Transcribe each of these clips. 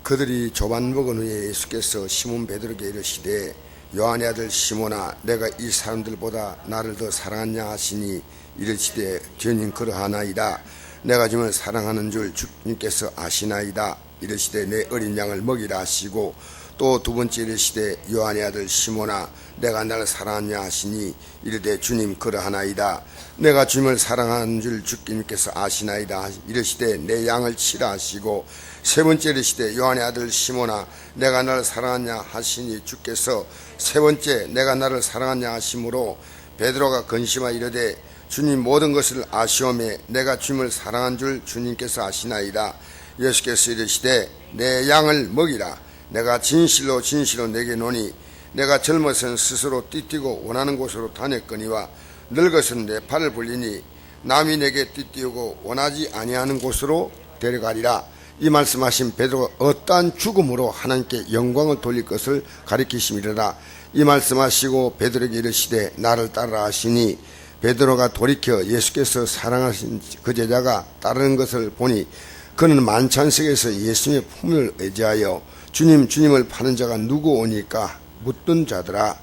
그들이 조반 먹은 후에 예수께서 시몬 베드로에게 이르시되 요한의 아들 시몬아 내가 이 사람들보다 나를 더 사랑하냐 하시니 이르시되 주님 그러하나이다. 내가 주님을 사랑하는 줄 주님께서 아시나이다. 이르시되 내 어린 양을 먹이라 하시고 또 두 번째 이르시되 요한의 아들 시몬아 내가 나를 사랑하냐 하시니 이르되 주님 그러하나이다. 내가 주님을 사랑하는 줄 주님께서 아시나이다. 이르시되 내 양을 치라 하시고 세 번째 이르시되 요한의 아들 시몬아 내가 나를 사랑하냐 하시니 주께서 세 번째 내가 나를 사랑하냐 하심으로 베드로가 근심하여 이르되 주님 모든 것을 아시오매 내가 주님을 사랑한 줄 주님께서 아시나이다. 예수께서 이르시되 내 양을 먹이라. 내가 진실로 진실로 내게 노니 내가 젊어서는 스스로 띠뛰고 원하는 곳으로 다녔거니와 늙어서는 내 팔을 벌리니 남이 내게 띠뛰고 원하지 아니하는 곳으로 데려가리라. 이 말씀하신 베드로가 어떠한 죽음으로 하나님께 영광을 돌릴 것을 가리키심이라. 이 말씀하시고 베드로에게 이르시되 나를 따르라 하시니 베드로가 돌이켜 예수께서 사랑하신 그 제자가 따르는 것을 보니 그는 만찬석에서 예수님의 품을 의지하여 주님을 파는 자가 누구 오니까 묻던 자더라.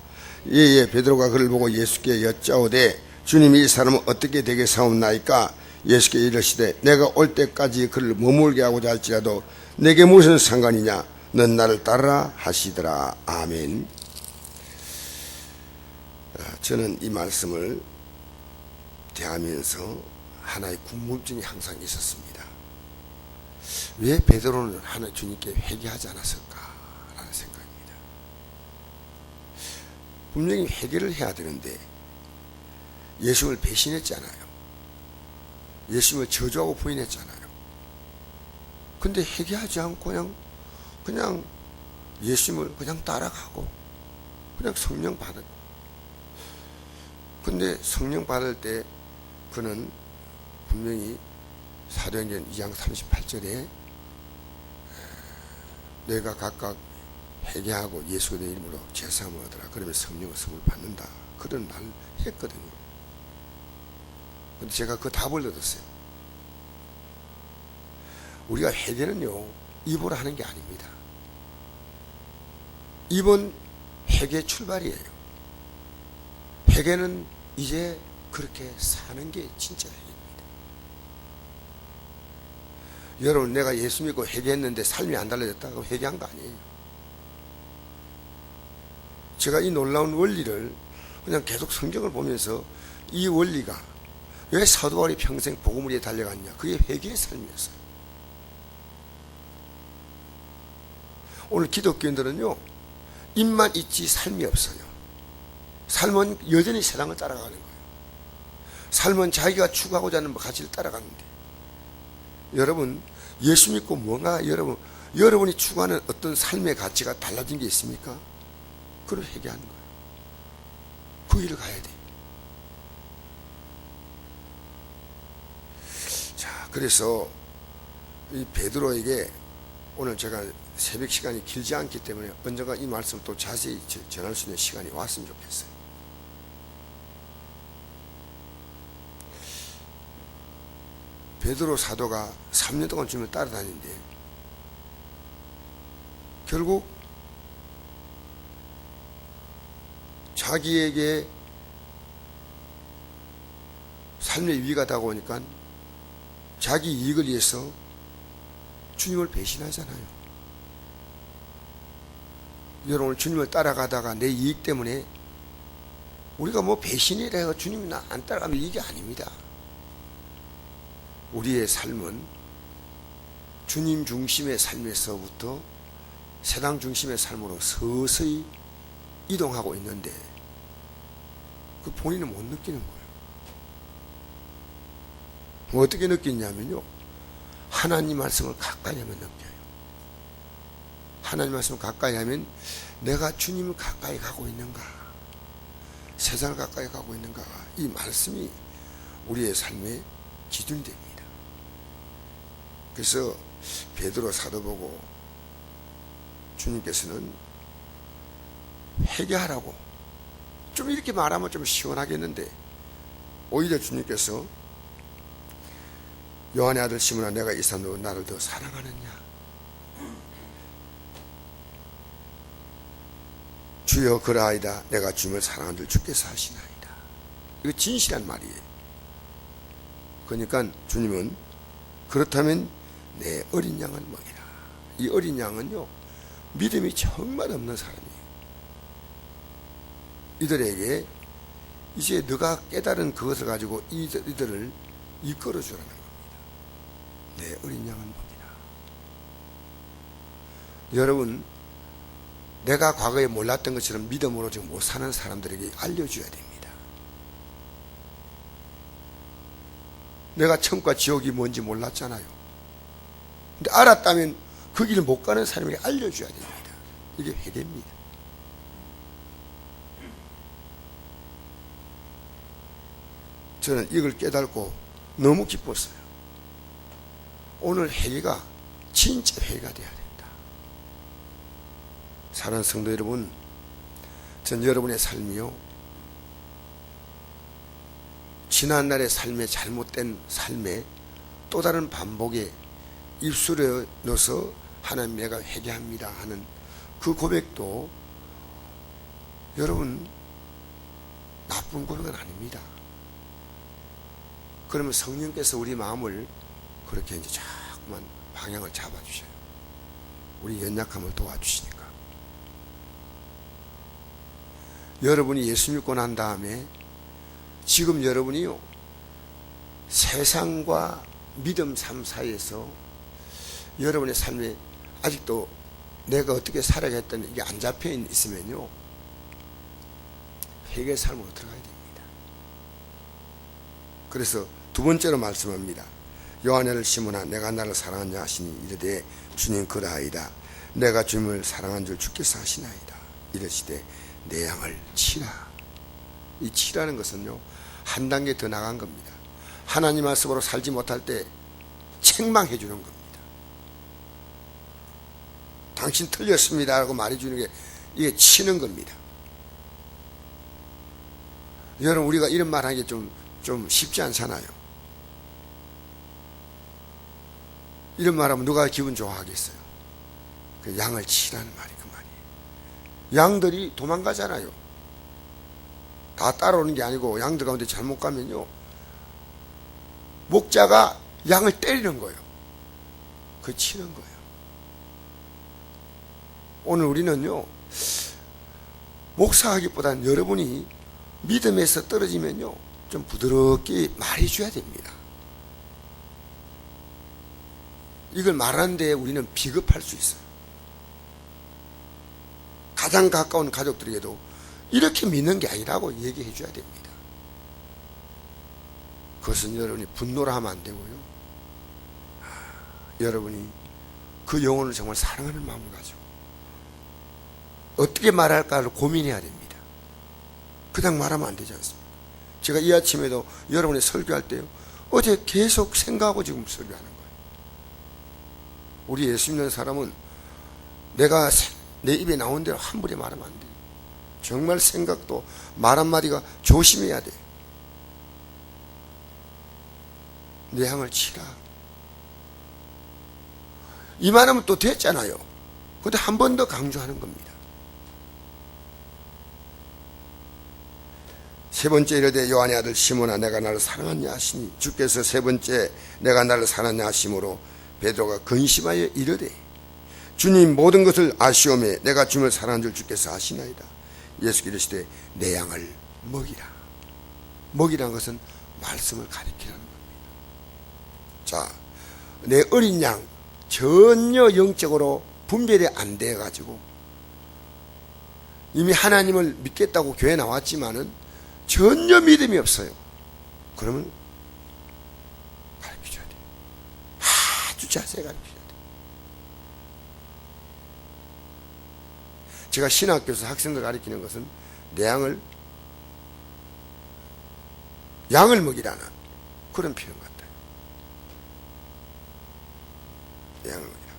이에 베드로가 그를 보고 예수께 여짜오되 주님이 이 사람은 어떻게 되겠사옵나이까? 예수께 이르시되 내가 올 때까지 그를 머물게 하고자 할지라도 내게 무슨 상관이냐? 넌 나를 따르라 하시더라. 아멘. 저는 이 말씀을 대하면서 하나의 궁금증이 항상 있었습니다. 왜 베드로는 하나님 주님께 회개하지 않았을까라는 생각입니다. 분명히 회개를 해야 되는데 예수님을 배신했잖아요. 예수님을 저주하고 부인했잖아요. 근데 회개하지 않고 그냥 예수님을 그냥 따라가고 그냥 성령 받았고, 근데 성령 받을 때 그는 분명히 사도행전 2장 38절에 내가 각각 회개하고 예수의 이름으로 제사함을 얻으라. 그러면 성령의 선물 받는다. 그런 말을 했거든요. 근데 제가 그 답을 얻었어요. 우리가 회개는요 입으로 하는 게 아닙니다. 입은 회개 출발이에요. 회개는 이제 그렇게 사는 게 진짜 회개입니다. 여러분, 내가 예수 믿고 회개했는데 삶이 안 달라졌다고 회개한 거 아니에요. 제가 이 놀라운 원리를 그냥 계속 성경을 보면서 이 원리가 왜 사도 바울이 평생 복음을 위해 달려갔냐? 그게 회개의 삶이었어요. 오늘 기독교인들은요 입만 있지 삶이 없어요. 삶은 여전히 세상을 따라가는 거예요. 삶은 자기가 추구하고자 하는 가치를 따라가는데, 여러분 예수 믿고 뭔가 여러분이 추구하는 어떤 삶의 가치가 달라진 게 있습니까? 그걸 회개하는 거예요. 그 일을 가야 돼. 자, 그래서 이 베드로에게 오늘 제가 새벽 시간이 길지 않기 때문에 언젠가 이 말씀을 또 자세히 전할 수 있는 시간이 왔으면 좋겠어요. 베드로 사도가 3년 동안 주님을 따라다니는데 결국 자기에게 삶의 위기가 다가오니까 자기 이익을 위해서 주님을 배신하잖아요. 여러분, 주님을 따라가다가 내 이익 때문에 우리가 뭐 배신이라 해서 주님이 나 안 따라가면 이게 아닙니다. 우리의 삶은 주님 중심의 삶에서부터 세상 중심의 삶으로 서서히 이동하고 있는데 그 본인은 못 느끼는 거예요. 뭐 어떻게 느끼냐면요, 하나님 말씀을 가까이 하면 느껴요. 하나님 말씀을 가까이 하면 내가 주님을 가까이 가고 있는가, 세상을 가까이 가고 있는가, 이 말씀이 우리의 삶의 기준이 됩니다. 그래서 베드로 사도 보고 주님께서는 회개하라고 좀 이렇게 말하면 좀 시원하겠는데, 오히려 주님께서 요한의 아들 시몬아 내가 이 사람으로 나를 더 사랑하느냐, 주여 그러하이다. 내가 주님을 사랑한 줄 주께서 하시나이다. 이거 진실한 말이에요. 그러니까 주님은 그렇다면 내 어린 양을 먹이라. 이 어린 양은요, 믿음이 정말 없는 사람이에요. 이들에게 이제 너가 깨달은 그것을 가지고 이들을 이끌어 주라는 겁니다. 내 어린 양을 먹이라. 여러분, 내가 과거에 몰랐던 것처럼 믿음으로 지금 못 사는 사람들에게 알려줘야 됩니다. 내가 천국과 지옥이 뭔지 몰랐잖아요. 근데 알았다면 그 길을 못 가는 사람에게 알려줘야 됩니다. 이게 회개입니다. 저는 이걸 깨닫고 너무 기뻤어요. 오늘 회개가 진짜 회개가 되어야 된다. 사랑하는 성도 여러분, 전 여러분의 삶이요, 지난날의 삶의 잘못된 삶의 또 다른 반복에 입술에 넣어서 하나님 내가 회개합니다 하는 그 고백도 여러분 나쁜 고백은 아닙니다. 그러면 성령께서 우리 마음을 그렇게 이제 자꾸만 방향을 잡아주셔요. 우리 연약함을 도와주시니까. 여러분이 예수 믿고 난 다음에 지금 여러분이요, 세상과 믿음 삶 사이에서 여러분의 삶에 아직도 내가 어떻게 살아야겠다는 이게 안 잡혀 있으면요, 회개의 삶으로 들어가야 됩니다. 그래서 두 번째로 말씀합니다. 요한을 시므나 내가 나를 사랑하냐 하시니 이르되 주님 그러하이다. 내가 주님을 사랑한 줄 주께서 하시나이다. 이르시되 내 양을 치라. 이 치라는 것은요, 한 단계 더 나간 겁니다. 하나님 말씀으로 살지 못할 때 책망해 주는 겁니다. 당신 틀렸습니다 라고 말해주는 게 이게 치는 겁니다. 여러분, 우리가 이런 말 하기 좀 쉽지 않잖아요. 이런 말하면 누가 기분 좋아하겠어요? 그 양을 치라는 말이 그 말이에요. 양들이 도망가잖아요. 다 따라오는 게 아니고 양들 가운데 잘못 가면요, 목자가 양을 때리는 거예요. 그 치는 거예요. 오늘 우리는요, 목사하기보다는 여러분이 믿음에서 떨어지면요, 좀 부드럽게 말해줘야 됩니다. 이걸 말하는데 우리는 비겁할 수 있어요. 가장 가까운 가족들에게도 이렇게 믿는 게 아니라고 얘기해 줘야 됩니다. 그것은 여러분이 분노를 하면 안 되고요, 여러분이 그 영혼을 정말 사랑하는 마음을 가지고 어떻게 말할까를 고민해야 됩니다. 그냥 말하면 안 되지 않습니까? 제가 이 아침에도 여러분이 설교할 때요, 어제 계속 생각하고 지금 설교하는 거예요. 우리 예수 믿는 사람은 내가 내 입에 나온 대로 함부로 말하면 안 돼요. 정말 생각도 말 한마디가 조심해야 돼요. 내 양을 치라. 이 말하면 또 됐잖아요. 근데 한 번 더 강조하는 겁니다. 세 번째 이르되 요한의 아들 시몬아 내가 나를 사랑하냐 하시니 주께서 세 번째 내가 나를 사랑하냐 하심으로 베드로가 근심하여 이르되 주님 모든 것을 아시오매 내가 주님을 사랑한 줄 주께서 아시나이다. 예수께서 이르시되 내 양을 먹이라. 먹이라는 것은 말씀을 가리키라는 겁니다. 자, 내 어린 양 전혀 영적으로 분별이 안 돼 가지고 이미 하나님을 믿겠다고 교회 나왔지만은 전혀 믿음이 없어요. 그러면 가르쳐줘야 돼요. 아주 자세히 가르쳐줘야 돼요. 제가 신학교에서 학생들 가르치는 것은 내 양을 먹이라는 그런 표현 같아요. 내 양을 먹이라.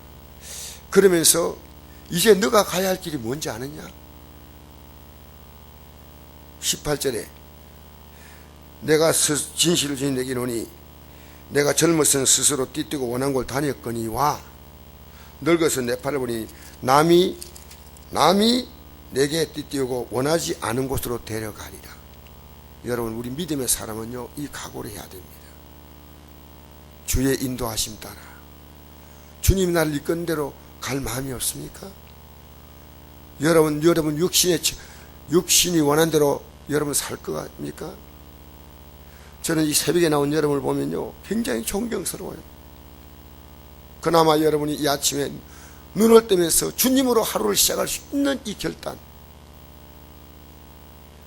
그러면서 이제 너가 가야 할 길이 뭔지 아느냐? 18절에 내가 진실을 주님에게 이르노니 내가 젊었을 스스로 띠뛰고 원한 곳 다녔거니와 늙어서 내 팔을 보니 남이 내게 띠띠우고 원하지 않은 곳으로 데려가리라. 여러분, 우리 믿음의 사람은요, 이 각오를 해야 됩니다. 주의 인도하심 따라 주님이 나를 이끈 대로 갈 마음이 없습니까? 여러분 육신이 원한 대로 여러분 살 것 같습니까? 저는 이 새벽에 나온 여러분을 보면요, 굉장히 존경스러워요. 그나마 여러분이 이 아침에 눈을 뜨면서 주님으로 하루를 시작할 수 있는 이 결단,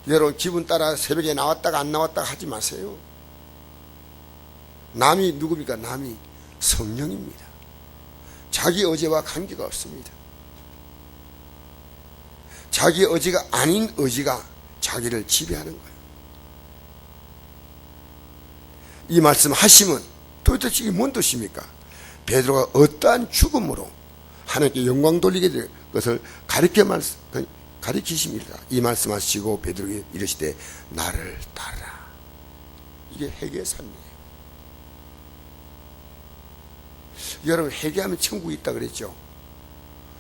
여러분 기분 따라 새벽에 나왔다가 안 나왔다가 하지 마세요. 남이 누굽니까? 남이 성령입니다. 자기 의지와 관계가 없습니다. 자기 의지가 아닌 의지가 자기를 지배하는 거예요. 이 말씀 하심은 도대체 이게 뭔 뜻입니까? 베드로가 어떠한 죽음으로 하나님께 영광 돌리게 될 것을 가리키심이라. 이 말씀하시고 베드로에게 이르시되 나를 따르라. 이게 회개의 삶이에요. 여러분, 회개하면 천국이 있다 그랬죠?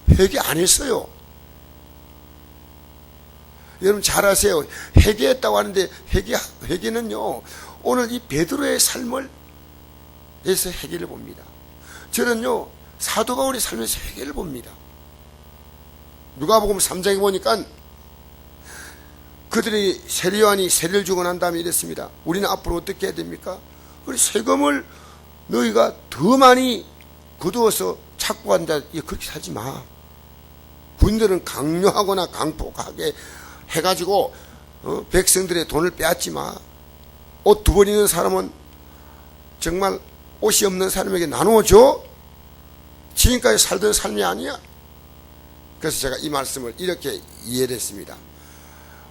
회개 안 했어요. 여러분 잘 아세요. 회개했다고 하는데 회개는요, 오늘 이 베드로의 삶을 에서 회개를 봅니다. 저는요, 사도 바울의 삶에서 회개를 봅니다. 누가복음 3장에 보니까 그들이 세례요한이 세례를 주고 난 다음에 이랬습니다. 우리는 앞으로 어떻게 해야 됩니까? 우리 세금을 너희가 더 많이 거두어서 찾고 한다. 그렇게 살지 마. 군들은 강요하거나 강폭하게 해가지고 백성들의 돈을 빼앗지 마. 옷 두 벌 있는 사람은 정말 옷이 없는 사람에게 나누어줘. 지금까지 살던 삶이 아니야. 그래서 제가 이 말씀을 이렇게 이해를 했습니다.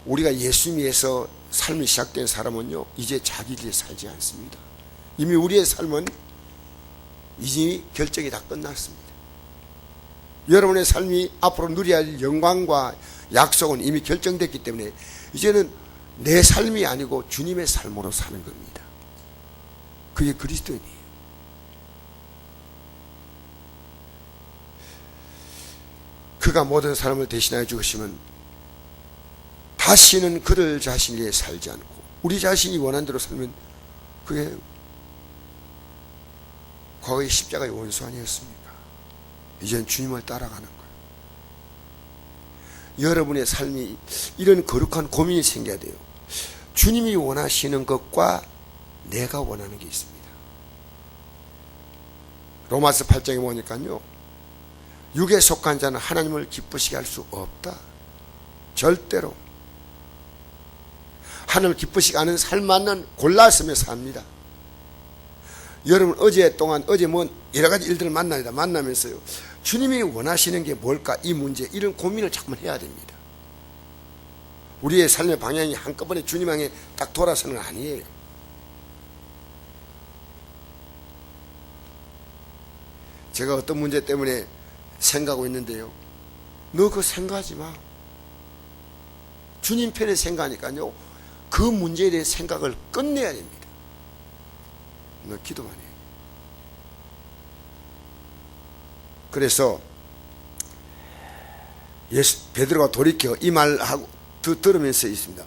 우리가 예수님에서 삶이 시작된 사람은요, 이제 자기 길 살지 않습니다. 이미 우리의 삶은 이제 결정이 다 끝났습니다. 여러분의 삶이 앞으로 누려야 할 영광과 약속은 이미 결정됐기 때문에 이제는 내 삶이 아니고 주님의 삶으로 사는 겁니다. 그게 그리스도인이에요. 그가 모든 사람을 대신하여 죽으시면 다시는 그들 자신을 위해 살지 않고 우리 자신이 원한 대로 살면 그게 과거의 십자가의 원수 아니었습니까? 이제는 주님을 따라가는 거예요. 여러분의 삶이 이런 거룩한 고민이 생겨야 돼요. 주님이 원하시는 것과 내가 원하는 게 있습니다. 로마서 8장에 보니까요, 육에 속한 자는 하나님을 기쁘시게 할 수 없다. 절대로. 하나님을 기쁘시게 하는 삶만은 골라서며 삽니다. 여러분 어제 여러 가지 일들을 만나면서요, 주님이 원하시는 게 뭘까, 이 문제, 이런 고민을 자꾸만 해야 됩니다. 우리의 삶의 방향이 한꺼번에 주님 향해 딱 돌아서는 건 아니에요. 제가 어떤 문제 때문에 생각하고 있는데요, 너 그거 생각하지 마. 주님 편에 생각하니까요, 그 문제에 대해 생각을 끝내야 됩니다. 너 기도만 해. 그래서 베드로가 돌이켜 이 말하고 들으면서 있습니다.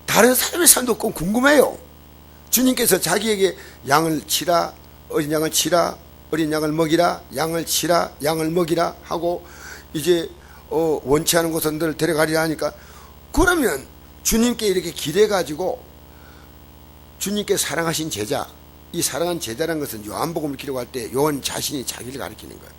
다른 사람의 삶도 꼭 궁금해요. 주님께서 자기에게 양을 치라, 어린 양을 치라, 어린 양을 먹이라, 양을 치라, 양을 먹이라 하고 이제 원치 않은 곳은 너를 데려가리라 하니까, 그러면 주님께 이렇게 기대가지고 주님께 사랑하신 제자, 이 사랑한 제자라는 것은 요한복음을 기록할 때 요한 자신이 자기를 가리키는 거예요.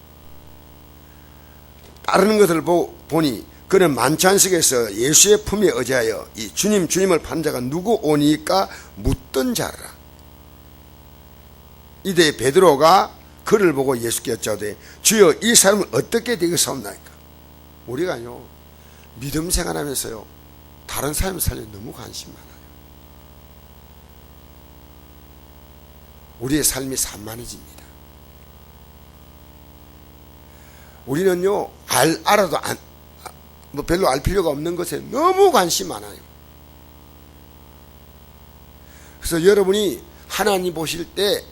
따르는 것을 보니 그는 만찬석에서 예수의 품에 의지하여 이 주님을 판 자가 누구 오니까 묻던 자라. 이때 베드로가 그를 보고 예수께 여짜오되 주여 이 사람은 어떻게 되겠사옵나이까. 우리가요, 믿음 생활하면서요, 다른 사람 살려 너무 관심 많아요. 우리의 삶이 산만해집니다. 우리는요, 알아도 별로 알 필요가 없는 것에 너무 관심 많아요. 그래서 여러분이 하나님 보실 때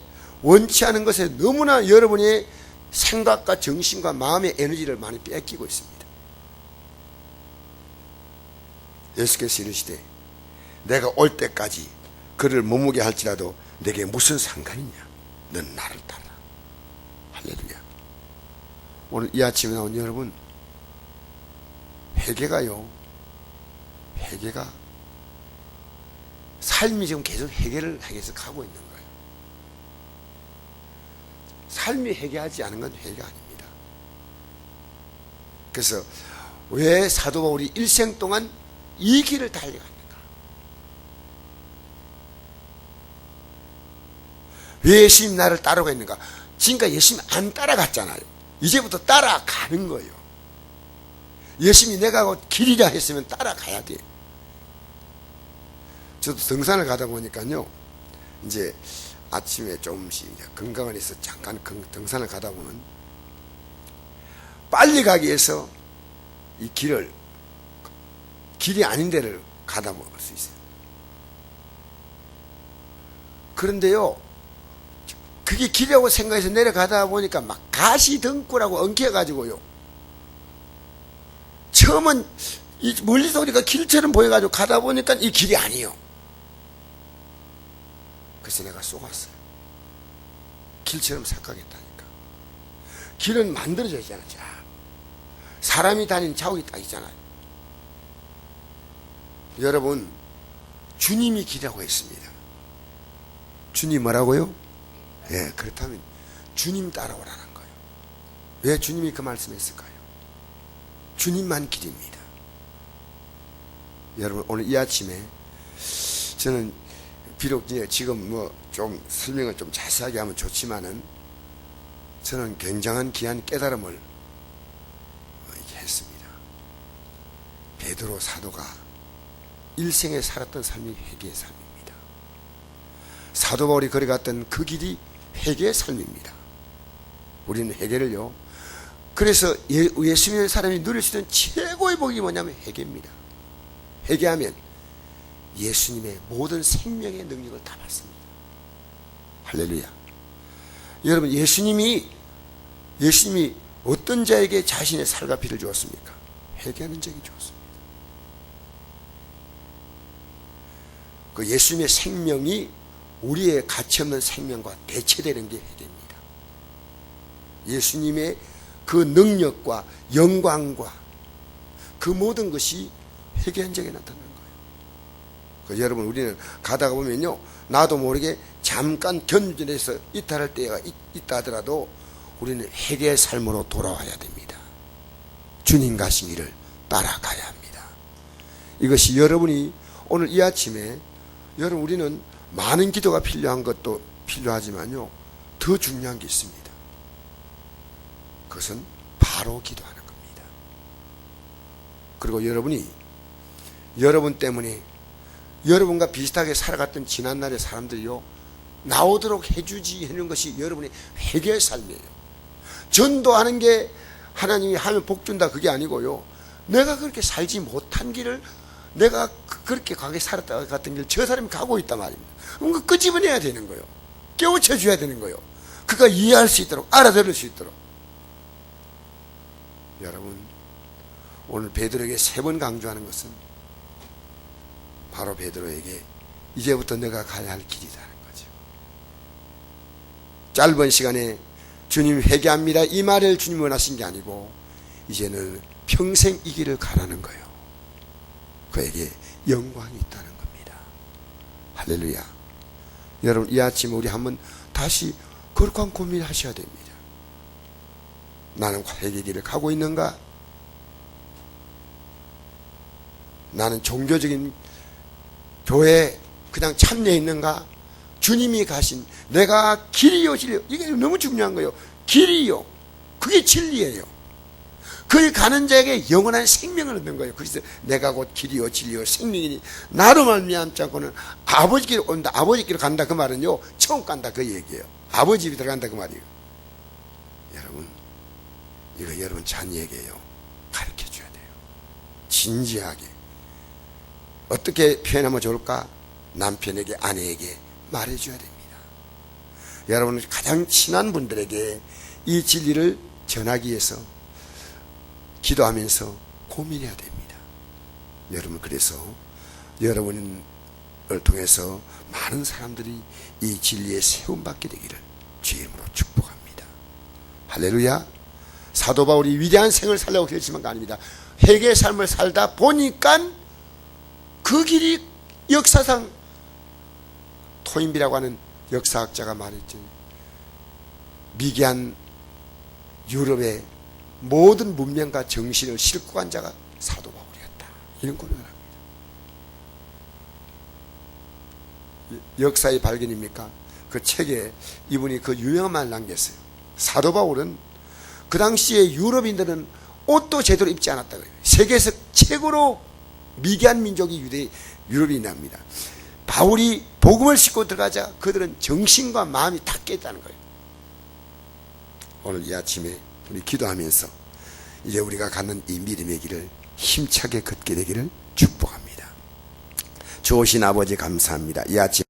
원치 않은 것에 너무나 여러분의 생각과 정신과 마음의 에너지를 많이 뺏기고 있습니다. 예수께서 이르시되 내가 올 때까지 그를 머무게 할지라도 내게 무슨 상관이냐, 넌 나를 따라. 할렐루야. 오늘 이 아침에 나온 여러분, 회개가요, 회개가 삶이 지금 계속 회개를 해서 가고 있는 거예요. 삶이 회개하지 않은 건 회개가 아닙니다. 그래서 왜 사도 바울이 일생 동안 이 길을 달려갔는가? 왜 예수님 나를 따라가 있는가? 지금까지 예수님 안 따라갔잖아요. 이제부터 따라가는 거예요. 예수님이 내가 곧 길이라 했으면 따라가야 돼. 저도 등산을 가다 보니까요, 이제 아침에 조금씩 건강을 해서 잠깐 등산을 가다 보면 빨리 가기 위해서 이 길이 아닌 데를 가다 볼 수 있어요. 그런데요, 그게 길이라고 생각해서 내려가다 보니까 막 가시등굴하고 엉켜가지고요, 처음은 이 멀리서 우리가 길처럼 보여가지고 가다 보니까 이 길이 아니에요. 그래서 내가 쏘았어요. 길처럼 착각했다니까. 길은 만들어져 있잖아요. 사람이 다니는 자국이 딱 있잖아요. 여러분, 주님이 길이라고 했습니다. 주님 뭐라고요? 예, 그렇다면 주님 따라오라는 거예요. 왜 주님이 그 말씀했을까요? 주님만 길입니다. 여러분, 오늘 이 아침에 저는 비록 지금 뭐 좀 설명을 좀 자세하게 하면 좋지만은 저는 굉장한 귀한 깨달음을 했습니다. 베드로 사도가 일생에 살았던 삶이 회개의 삶입니다. 사도 바울이 걸어갔던 그 길이 회개의 삶입니다. 우리는 회개를요, 그래서 예수 믿는 사람이 누릴 수 있는 최고의 복이 뭐냐면 회개입니다. 회개하면 예수님의 모든 생명의 능력을 다 받습니다. 할렐루야. 여러분, 예수님이 어떤 자에게 자신의 살과 피를 주었습니까? 회개하는 자에게 주었습니다. 그 예수님의 생명이 우리의 가치없는 생명과 대체되는 게 회개입니다. 예수님의 그 능력과 영광과 그 모든 것이 회개한 적에 나타나는 거예요. 여러분, 우리는 가다가 보면요, 나도 모르게 잠깐 견준해서 이탈할 때가 있다 하더라도 우리는 회개의 삶으로 돌아와야 됩니다. 주님 가신 길을 따라가야 합니다. 이것이 여러분이 오늘 이 아침에, 여러분, 우리는 많은 기도가 필요한 것도 필요하지만요, 더 중요한 게 있습니다. 그것은 바로 기도하는 겁니다. 그리고 여러분이 여러분 때문에 여러분과 비슷하게 살아갔던 지난날의 사람들이요, 나오도록 해주지 하는 것이 여러분의 회개의 삶이에요. 전도하는 게 하나님이 하면 복 준다, 그게 아니고요, 내가 그렇게 살지 못한 길을, 내가 그렇게 가게 살았다 같은 길 저 사람이 가고 있단 말입니다. 그럼 그 끄집어내야 되는 거예요. 깨우쳐 줘야 되는 거예요. 그가 이해할 수 있도록, 알아들을 수 있도록. 여러분, 오늘 베드로에게 3번 강조하는 것은 바로 베드로에게 이제부터 내가 가야 할 길이라는 거죠. 짧은 시간에 주님 회개합니다, 이 말을 주님 원하신 게 아니고 이제는 평생 이 길을 가라는 거예요. 그에게 영광이 있다는 겁니다. 할렐루야. 여러분, 이 아침 우리 한번 다시 거룩한 고민하셔야 됩니다. 나는 회개의 길을 가고 있는가? 나는 종교적인 교회에 그냥 참여해 있는가? 주님이 가신 내가 길이요 진리요, 이게 너무 중요한 거예요. 길이요, 그게 진리예요. 거기 가는 자에게 영원한 생명을 얻는 거예요. 그래서 내가 곧 길이요 진리요 생명이니 나로 말미암지 않고는 아버지께로 온다, 아버지께로 간다, 그 말은요, 천국 간다, 그 얘기예요. 아버지 집에 들어간다, 그 말이에요. 여러분, 이거 여러분 자녀에게요, 가르쳐 줘야 돼요. 진지하게. 어떻게 표현하면 좋을까? 남편에게, 아내에게 말해줘야 됩니다. 여러분, 가장 친한 분들에게 이 진리를 전하기 위해서 기도하면서 고민해야 됩니다. 여러분, 그래서 여러분을 통해서 많은 사람들이 이 진리에 세움받게 되기를 주의 이름으로 축복합니다. 할렐루야. 사도 바울이 위대한 생을 살려고 결심한 거 아닙니다. 회개의 삶을 살다 보니까 그 길이 역사상 토인비라고 하는 역사학자가 말했죠. 미개한 유럽의 모든 문명과 정신을 싣고 간 자가 사도 바울이었다. 이런 고백을 합니다. 역사의 발견입니까? 그 책에 이분이 그 유명한 말을 남겼어요. 사도 바울은 그 당시에 유럽인들은 옷도 제대로 입지 않았다 그래요. 세계에서 최고로 미개한 민족이 유럽인입니다. 바울이 복음을 싣고 들어가자 그들은 정신과 마음이 다 깼다는 거예요. 오늘 이 아침에 우리 기도하면서 이제 우리가 가는 이 믿음의 길을 힘차게 걷게 되기를 축복합니다. 좋으신 아버지 감사합니다. 이 아침